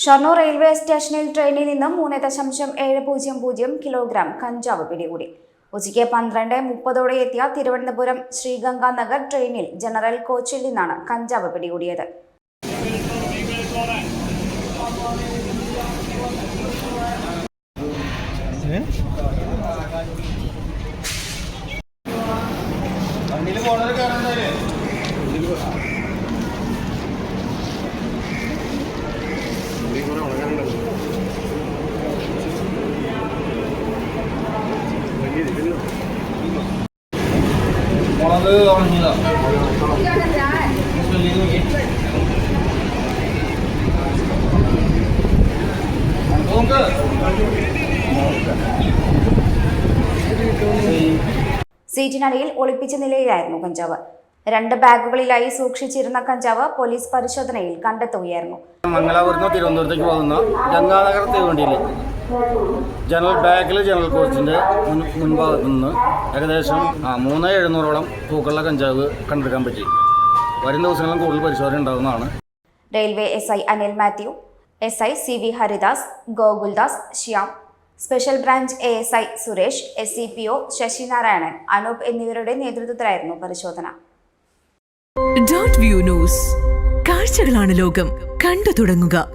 Shoranur railway സ്റ്റേഷനിൽ ട്രെയിനിൽ നിന്ന് 3.700 കിലോഗ്രാം കഞ്ചാവ് പിടികൂടി. ഉച്ചയ്ക്ക് 12:30 എത്തിയ തിരുവനന്തപുരം ശ്രീഗംഗാനഗർ ട്രെയിനിൽ ജനറൽ കോച്ചിൽ നിന്നാണ് കഞ്ചാവ് പിടികൂടിയത്. സീറ്റിനടിയിൽ ഒളിപ്പിച്ച നിലയിലായിരുന്നു കഞ്ചാവ്. 2 ബാഗുകളിലായി സൂക്ഷിച്ചിരുന്ന കഞ്ചാവ് പോലീസ് പരിശോധനയിൽ കണ്ടെത്തുകയായിരുന്നു. മംഗലാപുരത്ത് തിരുവനന്തപുരത്തേക്ക് പോകുന്ന ഗംഗാനഗർ തീവണ്ടിയിൽ ജനറൽ ബാഗിൽ ജനറൽ കോച്ചിൻ്റെ മുൻഭാഗത്തു നിന്ന് ഏകദേശം 3,700 തൂക്കമുള്ള കഞ്ചാവ് കണ്ടെടുക്കാൻ പറ്റി. വരും ദിവസങ്ങളിലും കൂടുതൽ പരിശോധന ഉണ്ടാകുന്നതാണ്. Railway SI Anil Mathew, SI CV Haridas, Gokuldas, Shyam, special branch ASI Suresh, SCPO Sasinarayanan, Anoop എന്നിവരുടെ നേതൃത്വത്തിലായിരുന്നു പരിശോധന. .വ്യൂ ന്യൂസ്, കാഴ്ചകളാണ് ലോകം, കണ്ടു തുടങ്ങുക.